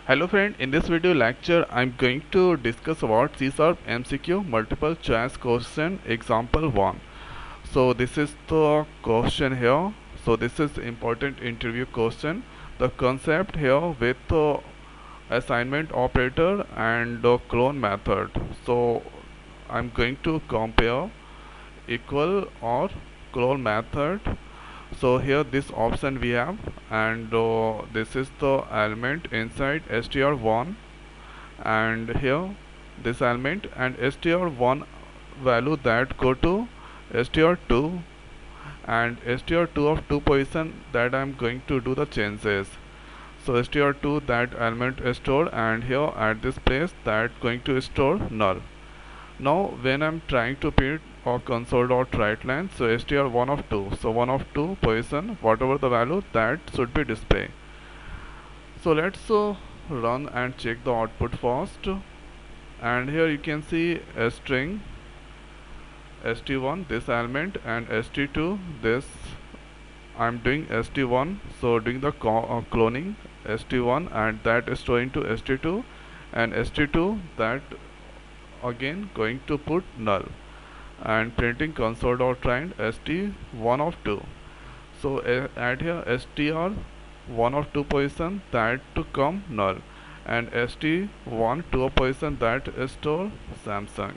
Hello friend, in this video lecture I'm going to discuss about C Sharp MCQ multiple choice question example 1. So this is the question here. So this is important interview question. The concept here with assignment operator and the clone method. So I'm going to compare equal or clone method. So here this option we have, and this is the element inside str1, and here this element and str1 value that go to str2, and str2 of 2 position that I am going to do the changes. So str2 that element is stored, and here at this place that going to store null. Now when I'm trying to print or console.writeLine, so str1 of 2, so 1 of 2 position whatever the value that should be displayed. So let's run and check the output first, and here you can see a string st1 this element and st2 this. I'm doing st1, so doing the cloning st1 and that is storing to st2, and st2 that again going to put null, and printing console.write st1 of 2. So add here str1 of 2 position that to come null, and st1 2 of position that is store Samsung.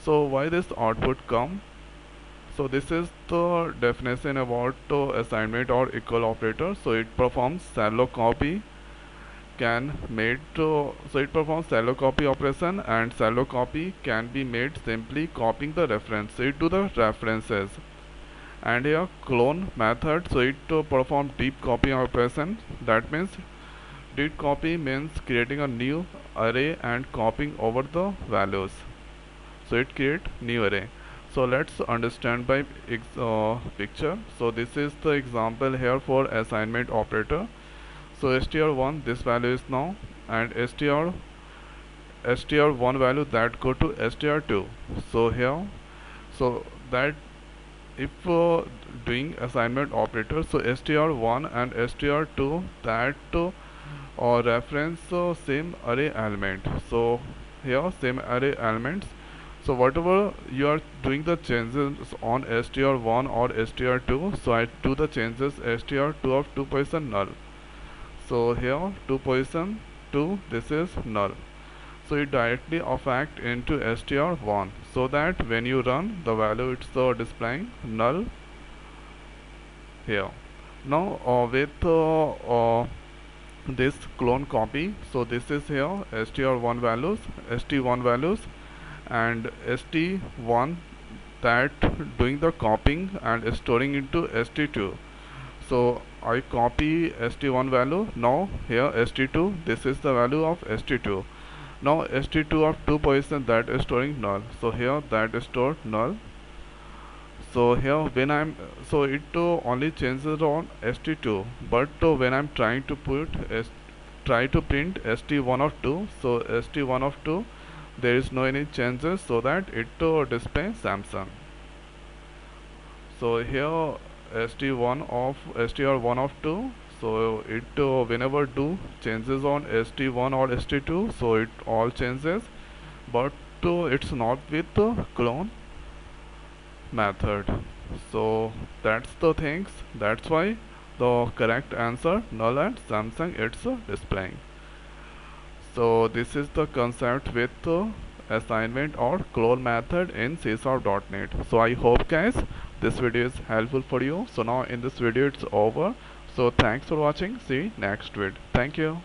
So why this output come? So this is the definition about assignment or equal operator. So it performs shallow copy can made so it performs shallow copy operation, and shallow copy can be made simply copying the reference to the references. And here clone method, so it perform deep copy operation. That means deep copy means creating a new array and copying over the values. So it create new array. So let's understand by picture. So this is the example here for assignment operator. So str1 this value is now, and str1 value that go to str2. So here, so that if doing assignment operator, so str1 and str2 that reference same array element. So here same array elements. So whatever you are doing the changes on str1 or str2, so I do the changes str2 of 2 position null. So here 2 position 2 this is null. So it directly affect into str1, so that when you run the value it's displaying null here. Now with this clone copy, so this is here str1 values, st1 values, and st1 that doing the copying and storing into st2. So I copy st1 value. Now here st2 this is the value of st2. Now st2 of 2 position that is storing null, so here that is stored null. So here when I'm so it only changes on st2, but when I'm trying to try to print st1 of 2, so st1 of 2 there is no any changes, so that it display Samsung. So here st1 of str1 of 2, so it whenever do changes on st1 or st2, so it all changes, but it's not with the clone method. So that's the things, that's why the correct answer null and Samsung it's displaying. So this is the concept with assignment or clone method in C#.NET. So I hope guys this video is helpful for you. So now in this video it's over. So thanks for watching. See you next video. Thank you.